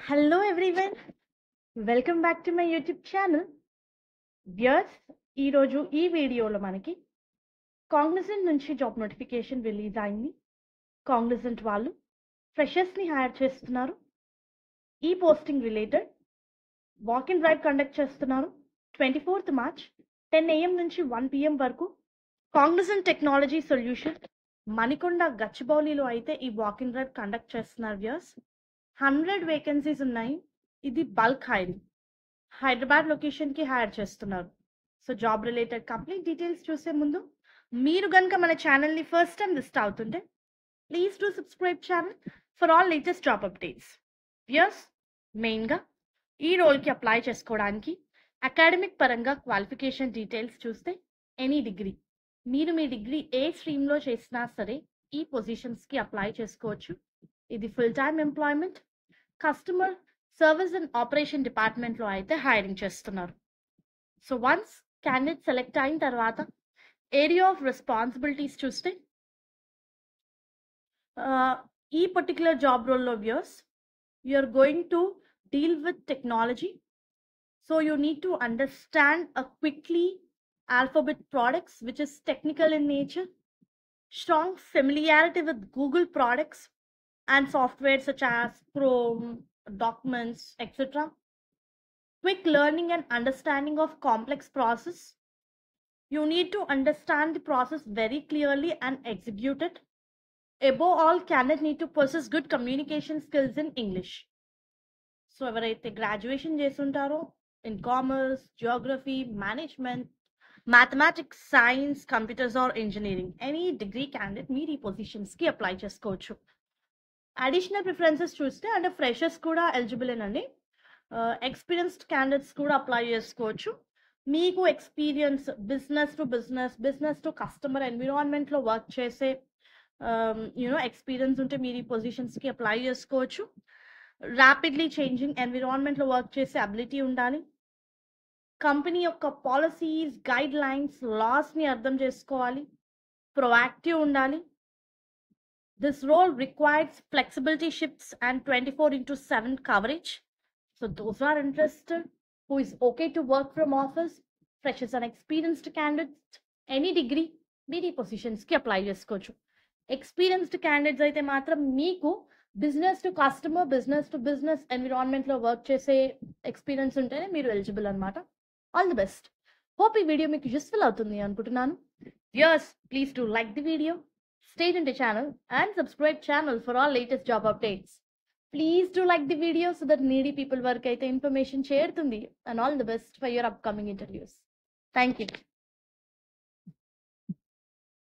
Hello everyone, welcome back to my YouTube channel. Viewers, ఈరోజు ఈ వీడియోలో మనకి కాగ్నిజెంట్ నుంచి జాబ్ నోటిఫికేషన్ రిలీజ్ అయింది. కాగ్నిజెంట్ వాళ్ళు ఫ్రెషర్స్ని హైర్ చేస్తున్నారు. ఈ posting related walk in drive conduct చేస్తున్నారు 24th March 10 AM నుంచి 1 PM వరకు. కాగ్నిజెంట్ టెక్నాలజీ సొల్యూషన్ మణికొండ గచ్చిబౌలిలో అయితే ఈ వాక్ ఇన్ డ్రైవ్ కండక్ట్ చేస్తున్నారు. వ్యూయర్స్, 100 వేకెన్సీస్ ఉన్నాయి. ఇది బల్క్ హైరింగ్, హైదరాబాద్ లొకేషన్కి హైర్ చేస్తున్నారు. So job related complete details చూసే ముందు మీరు కనుక మన ఛానల్ని ఫస్ట్ టైం విజిట్ అవుతుంటే please do subscribe channel for all latest job updates. Viewers, మెయిన్గా ఈ రోల్కి అప్లై చేసుకోవడానికి అకాడమిక్ పరంగా క్వాలిఫికేషన్ డీటెయిల్స్ చూస్తే ఎనీ డిగ్రీ, మీరు మీ డిగ్రీ ఏ స్ట్రీమ్లో చేసినా సరే ఈ పొజిషన్స్కి అప్లై చేసుకోవచ్చు. ఇది full time employment. Customer service and operation డిపార్ట్మెంట్లో అయితే హైరింగ్ చేస్తున్నారు. సో వన్స్ క్యాండిడేట్ సెలెక్ట్ అయిన తర్వాత ఏరియా ఆఫ్ రెస్పాన్సిబిలిటీస్ చూస్తే ఈ పర్టికులర్ జాబ్ రోల్లో viewers you're going to deal with technology, so you need to understand a quickly alphabet products which is technical in nature, strong familiarity with Google products and software such as Chrome, documents, etc., quick learning and understanding of complex process. You need to understand the process very clearly and execute it. Above all, candidate need to possess good communication skills in English. So ఎవరైతే graduation చేస్తుంటారో in commerce, geography, management, mathematics, science, computers or engineering, any degree candidate మీరు ఈ పొజిషన్స్కి apply చేసుకోవచ్చు. Additional preferences చూస్తే అంటే freshers కూడా eligible అండి. ఎక్స్పీరియన్స్డ్ క్యాండిడేట్స్ కూడా అప్లై చేసుకోవచ్చు. మీకు ఎక్స్పీరియన్స్ బిజినెస్ టు కస్టమర్ ఎన్విరాన్మెంట్లో వర్క్ చేసే ఎక్స్పీరియన్స్ ఉంటే మీరు ఈ పొజిషన్స్కి అప్లై చేసుకోవచ్చు. ర్యాపిడ్లీ చేంజింగ్ ఎన్విరాన్మెంట్లో వర్క్ చేసే అబిలిటీ ఉండాలి. కంపెనీ యొక్క పాలసీస్, గైడ్ లైన్స్, లాస్ని అర్థం చేసుకోవాలి. ప్రొయాక్టివ్ ఉండాలి. This role requires flexibility shifts and 24/7 coverage. So those are interested, who is okay to work from office, freshers and experienced candidates, any degree, మీరు ఈ పొజిషన్స్కి అప్లై చేసుకోవచ్చు. ఎక్స్పీరియన్స్డ్ క్యాండిడేట్స్ అయితే మాత్రం మీకు business to customer, business to business ఎన్విరాన్మెంట్లో work చేసే experience ఉంటేనే మీరు ఎలిజిబుల్ అనమాట. All the best. హోప్ ఈ వీడియో మీకు యూస్ఫుల్ అవుతుంది అనుకుంటున్నాను. Viewers, please to like the video, stay in the channel and subscribe channel for all latest job updates. Please do like the video so that needy people work aithe information చేరుతుంది. And all the best for your upcoming interviews. Thank you.